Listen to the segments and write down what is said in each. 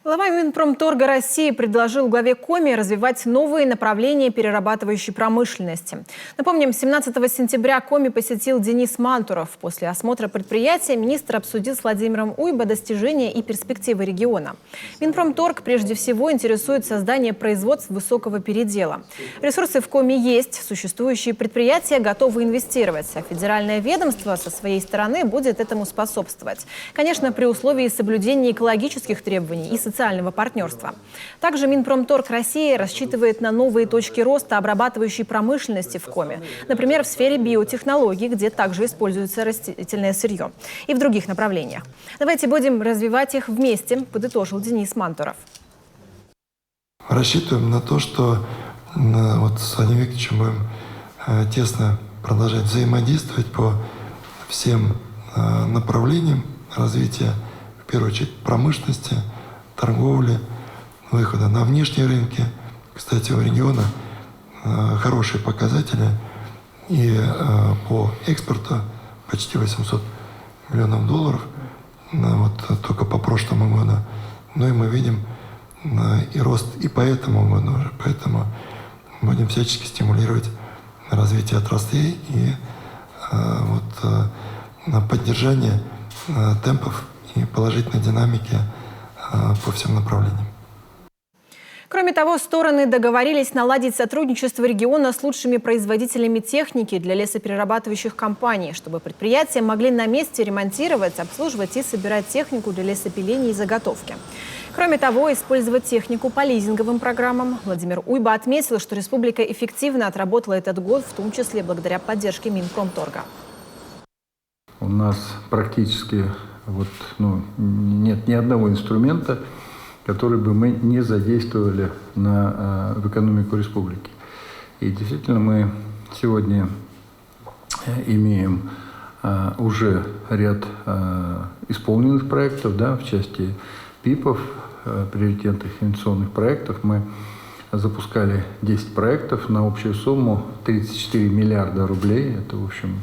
Глава Минпромторга России предложил главе Коми развивать новые направления перерабатывающей промышленности. Напомним, 17 сентября Коми посетил Денис Мантуров. После осмотра предприятия министр обсудил с Владимиром Уйбо достижения и перспективы региона. Минпромторг прежде всего интересует создание производств высокого передела. Ресурсы в Коми есть, существующие предприятия готовы инвестировать, а федеральное ведомство со своей стороны будет этому способствовать. Конечно, при условии соблюдения экологических требований и социального партнерства. Также Минпромторг России рассчитывает на новые точки роста обрабатывающей промышленности в Коми. Например, в сфере биотехнологий, где также используется растительное сырье. И в других направлениях. Давайте будем развивать их вместе, подытожил Денис Мантуров. Рассчитываем на то, что вот с Владимиром Викторовичем будем тесно продолжать взаимодействовать по всем направлениям развития, в первую очередь, промышленности, торговли, выхода на внешние рынки. Кстати, у региона хорошие показатели и по экспорту почти 800 миллионов долларов, вот только по прошлому году. Ну и мы видим и рост и по этому году уже. Поэтому будем всячески стимулировать развитие отраслей и на поддержание темпов и положительной динамики по всем направлениям. Кроме того, стороны договорились наладить сотрудничество региона с лучшими производителями техники для лесоперерабатывающих компаний, чтобы предприятия могли на месте ремонтировать, обслуживать и собирать технику для лесопиления и заготовки. Кроме того, использовать технику по лизинговым программам. Владимир Уйбо отметил, что республика эффективно отработала этот год, в том числе благодаря поддержке Минпромторга. У нас практически нет ни одного инструмента, который бы мы не задействовали в экономику республики. И действительно мы сегодня имеем уже ряд исполненных проектов, в части ПИПов, приоритетных инвестиционных проектов. Мы запускали 10 проектов на общую сумму 34 миллиарда рублей. Это, в общем,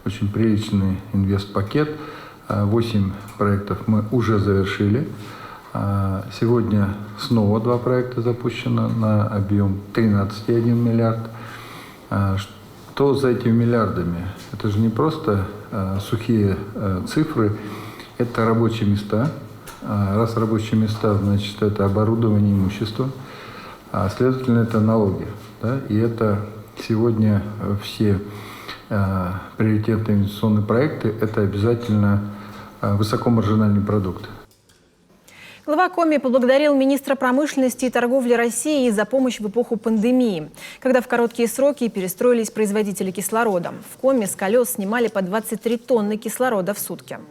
очень приличный инвестпакет. 8 проектов мы уже завершили. Сегодня снова 2 проекта запущено на объем 13,1 миллиард. Что за этими миллиардами? Это же не просто сухие цифры, это рабочие места. Раз рабочие места, значит, это оборудование, имущество, а следовательно, это налоги. И это сегодня все приоритетные инвестиционные проекты – это обязательно высокомаржинальный продукт. Глава Коми поблагодарил министра промышленности и торговли России за помощь в эпоху пандемии, когда в короткие сроки перестроились производители кислорода. В Коми с колес снимали по 23 тонны кислорода в сутки.